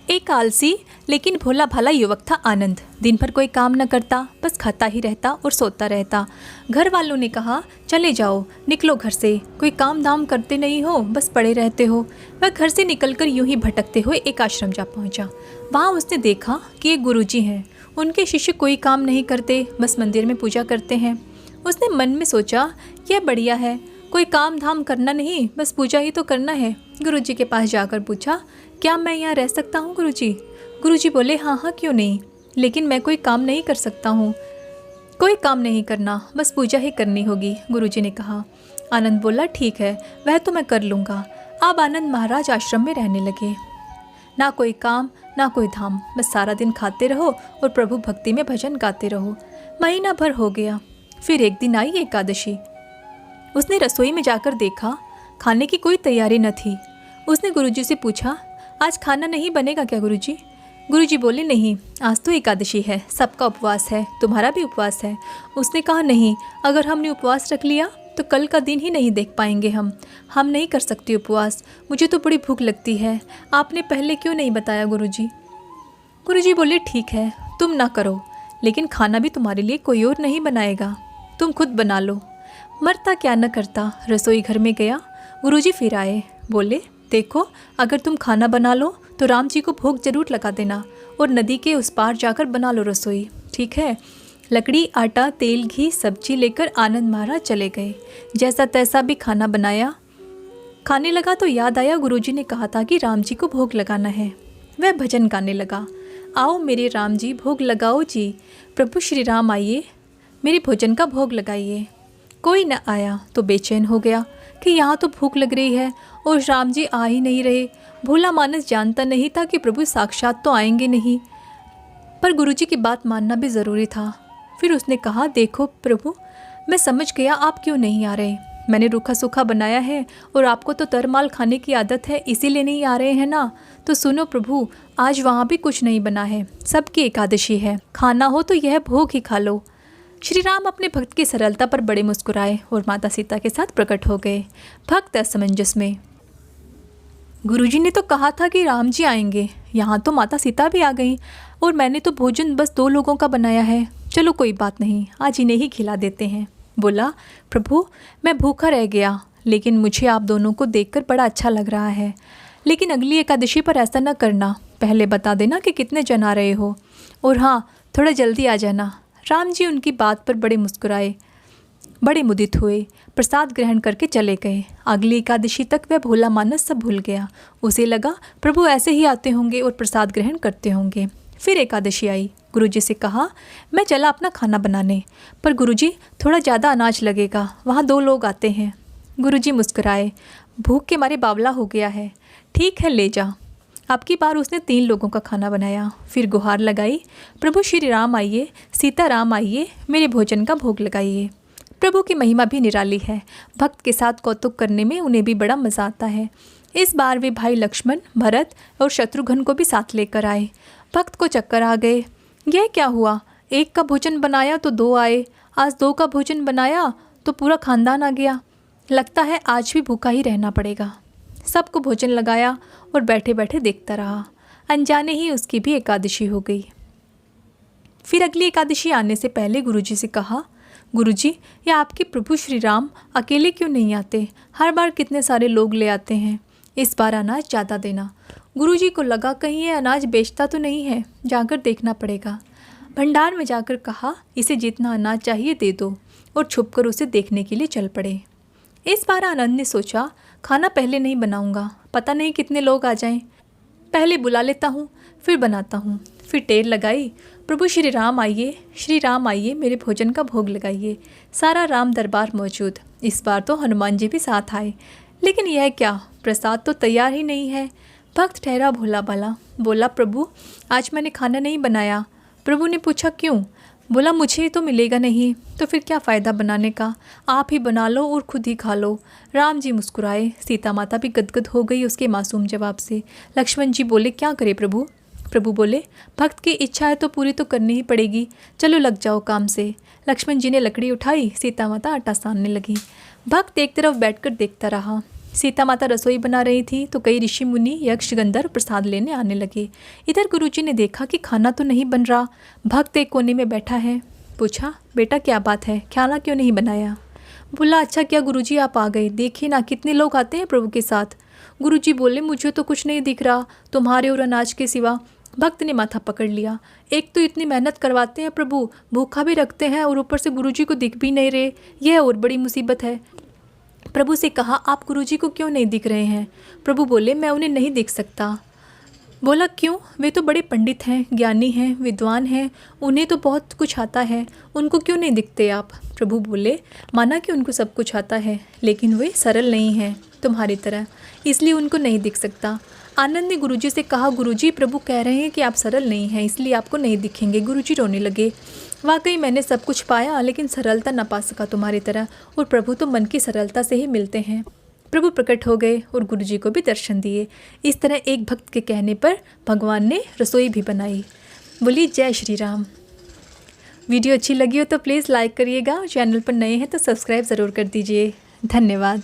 एक आलसी लेकिन भोला भाला युवक था आनंद। दिन भर कोई काम न करता, बस खाता ही रहता और सोता रहता। घर वालों ने कहा, चले जाओ, निकलो घर से, कोई काम धाम करते नहीं हो, बस पड़े रहते हो। वह घर से निकलकर यूं ही भटकते हुए एक आश्रम जा पहुंचा। वहां उसने देखा कि एक गुरुजी हैं। उनके शिष्य कोई काम नहीं करते, बस मंदिर में पूजा करते हैं। उसने मन में सोचा, यह बढ़िया है, कोई काम धाम करना नहीं, बस पूजा ही तो करना है। गुरुजी के पास जाकर पूछा, क्या मैं यहाँ रह सकता हूँ गुरुजी? गुरुजी बोले, हाँ हाँ क्यों नहीं, लेकिन मैं कोई काम नहीं कर सकता हूँ। कोई काम नहीं करना, बस पूजा ही करनी होगी, गुरुजी ने कहा। आनंद बोला, ठीक है, वह तो मैं कर लूँगा। अब आनंद महाराज आश्रम में रहने लगे। ना कोई काम ना कोई धाम, बस सारा दिन खाते रहो और प्रभु भक्ति में भजन गाते रहो। महीना भर हो गया। फिर एक दिन आई एकादशी। उसने रसोई में जाकर देखा, खाने की कोई तैयारी न थी। उसने गुरुजी से पूछा, आज खाना नहीं बनेगा क्या गुरुजी? गुरुजी बोले, नहीं, आज तो एकादशी है, सबका उपवास है, तुम्हारा भी उपवास है। उसने कहा, नहीं, अगर हमने उपवास रख लिया तो कल का दिन ही नहीं देख पाएंगे हम नहीं कर सकते उपवास, मुझे तो बड़ी भूख लगती है, आपने पहले क्यों नहीं बताया गुरुजी? गुरुजी बोले, ठीक है, तुम ना करो, लेकिन खाना भी तुम्हारे लिए कोई और नहीं बनाएगा, तुम खुद बना लो। मरता क्या न करता, रसोई घर में गया। गुरुजी फिर आए, बोले, देखो, अगर तुम खाना बना लो तो राम जी को भोग जरूर लगा देना और नदी के उस पार जाकर बना लो रसोई, ठीक है? लकड़ी, आटा, तेल, घी, सब्जी लेकर आनंद महाराज चले गए। जैसा तैसा भी खाना बनाया। खाने लगा तो याद आया, गुरुजी ने कहा था कि राम जी को भोग लगाना है। वह भजन गाने लगा, आओ मेरे राम जी भोग लगाओ जी, प्रभु श्री राम आइए, मेरे भोजन का भोग लगाइए। कोई न आया तो बेचैन हो गया कि यहाँ तो भूख लग रही है और राम जी आ ही नहीं रहे। भोला मानस जानता नहीं था कि प्रभु साक्षात तो आएंगे नहीं, पर गुरुजी की बात मानना भी ज़रूरी था। फिर उसने कहा, देखो प्रभु, मैं समझ गया आप क्यों नहीं आ रहे। मैंने रूखा सूखा बनाया है और आपको तो तरमाल खाने की आदत है, इसीलिए नहीं आ रहे हैं ना। तो सुनो प्रभु, आज वहाँ भी कुछ नहीं बना है, सबकी एकादशी है, खाना हो तो यह भोग ही खा लो। श्री राम अपने भक्त की सरलता पर बड़े मुस्कुराए और माता सीता के साथ प्रकट हो गए। भक्त असमंजस में, गुरुजी ने तो कहा था कि राम जी आएंगे, यहाँ तो माता सीता भी आ गई और मैंने तो भोजन बस 2 लोगों का बनाया है। चलो कोई बात नहीं, आज इन्हें ही खिला देते हैं। बोला, प्रभु, मैं भूखा रह गया, लेकिन मुझे आप दोनों को देखकर बड़ा अच्छा लग रहा है। लेकिन अगली एकादशी पर ऐसा न करना, पहले बता देना कि कितने जन आ रहे हो, और हाँ, थोड़ा जल्दी आ जाना। राम जी उनकी बात पर बड़े मुस्कुराए, बड़े मुदित हुए, प्रसाद ग्रहण करके चले गए। अगली एकादशी तक वह भोला मानस सब भूल गया। उसे लगा प्रभु ऐसे ही आते होंगे और प्रसाद ग्रहण करते होंगे। फिर एकादशी आई। गुरुजी से कहा, मैं चला अपना खाना बनाने, पर गुरुजी थोड़ा ज़्यादा अनाज लगेगा, वहाँ 2 लोग आते हैं। गुरुजी मुस्कुराए, भूख के मारे बावला हो गया है, ठीक है ले जा। अब की बार उसने 3 लोगों का खाना बनाया। फिर गुहार लगाई, प्रभु श्री राम आइए, सीता राम आइए, मेरे भोजन का भोग लगाइए। प्रभु की महिमा भी निराली है, भक्त के साथ कौतुक करने में उन्हें भी बड़ा मज़ा आता है। इस बार वे भाई लक्ष्मण, भरत और शत्रुघ्न को भी साथ लेकर आए। भक्त को चक्कर आ गए, यह क्या हुआ, 1 का भोजन बनाया तो 2 आए, आज 2 का भोजन बनाया तो पूरा खानदान आ गया, लगता है आज भी भूखा ही रहना पड़ेगा। सबको भोजन लगाया और बैठे बैठे देखता रहा। अनजाने ही उसकी भी एकादशी हो गई। फिर अगली एकादशी आने से पहले गुरुजी से कहा, गुरुजी, ये आपके प्रभु श्री राम अकेले क्यों नहीं आते? हर बार कितने सारे लोग ले आते हैं, इस बार अनाज ज़्यादा देना। गुरुजी को लगा कहीं ये अनाज बेचता तो नहीं है, जाकर देखना पड़ेगा। भंडार में जाकर कहा, इसे जितना अनाज चाहिए दे दो, और छुपकर उसे देखने के लिए चल पड़े। इस बार आनंद ने सोचा, खाना पहले नहीं बनाऊंगा, पता नहीं कितने लोग आ जाएं, पहले बुला लेता हूँ, फिर बनाता हूँ। फिर टेर लगाई, प्रभु श्री राम आइए, मेरे भोजन का भोग लगाइए। सारा राम दरबार मौजूद। इस बार तो हनुमान जी भी साथ आए, लेकिन यह क्या, प्रसाद तो तैयार ही नहीं है। भक्त ठहरा भोला भाला, बोला, प्रभु आज मैंने खाना नहीं बनाया। प्रभु ने पूछा, क्यों? बोला, मुझे तो मिलेगा नहीं, तो फिर क्या फ़ायदा बनाने का, आप ही बना लो और खुद ही खा लो। राम जी मुस्कुराए, सीता माता भी गदगद हो गई उसके मासूम जवाब से। लक्ष्मण जी बोले, क्या करे प्रभु? प्रभु बोले, भक्त की इच्छा है तो पूरी तो करनी ही पड़ेगी, चलो लग जाओ काम से। लक्ष्मण जी ने लकड़ी उठाई, सीता माता आटा सानने लगी। भक्त एक तरफ बैठकर देखता रहा। सीता माता रसोई बना रही थी तो कई ऋषि मुनि यक्ष गंधर्व प्रसाद लेने आने लगे। इधर गुरुजी ने देखा कि खाना तो नहीं बन रहा। भक्त एक कोने में बैठा है। पूछा, बेटा क्या बात है, खाना क्यों नहीं बनाया? बोला, अच्छा क्या गुरुजी आप आ गए, देखिए ना कितने लोग आते हैं प्रभु के साथ। गुरुजी बोले, मुझे तो कुछ नहीं दिख रहा तुम्हारे और अनाज के सिवा। भक्त ने माथा पकड़ लिया। एक तो इतनी मेहनत करवाते हैं प्रभु, भूखा भी रखते हैं और ऊपर से गुरुजी को दिख भी नहीं रहे, यह और बड़ी मुसीबत है। प्रभु से कहा, आप गुरुजी को क्यों नहीं दिख रहे हैं? प्रभु बोले, मैं उन्हें नहीं देख सकता। बोला, क्यों? वे तो बड़े पंडित हैं, ज्ञानी हैं, विद्वान हैं, उन्हें तो बहुत कुछ आता है, उनको क्यों नहीं दिखते आप? प्रभु बोले, माना कि उनको सब कुछ आता है, लेकिन वे सरल नहीं हैं तुम्हारी तरह, इसलिए उनको नहीं दिख सकता। आनंद ने गुरुजी से कहा, गुरुजी प्रभु कह रहे हैं कि आप सरल नहीं हैं, इसलिए आपको नहीं दिखेंगे। गुरुजी रोने लगे। वाकई मैंने सब कुछ पाया, लेकिन सरलता न पा सका तुम्हारी तरह, और प्रभु तो मन की सरलता से ही मिलते हैं। प्रभु प्रकट हो गए और गुरुजी को भी दर्शन दिए। इस तरह एक भक्त के कहने पर भगवान ने रसोई भी बनाई। बोली जय श्री राम। वीडियो अच्छी लगी हो तो प्लीज़ लाइक करिएगा, चैनल पर नए हैं तो सब्सक्राइब ज़रूर कर दीजिए। धन्यवाद।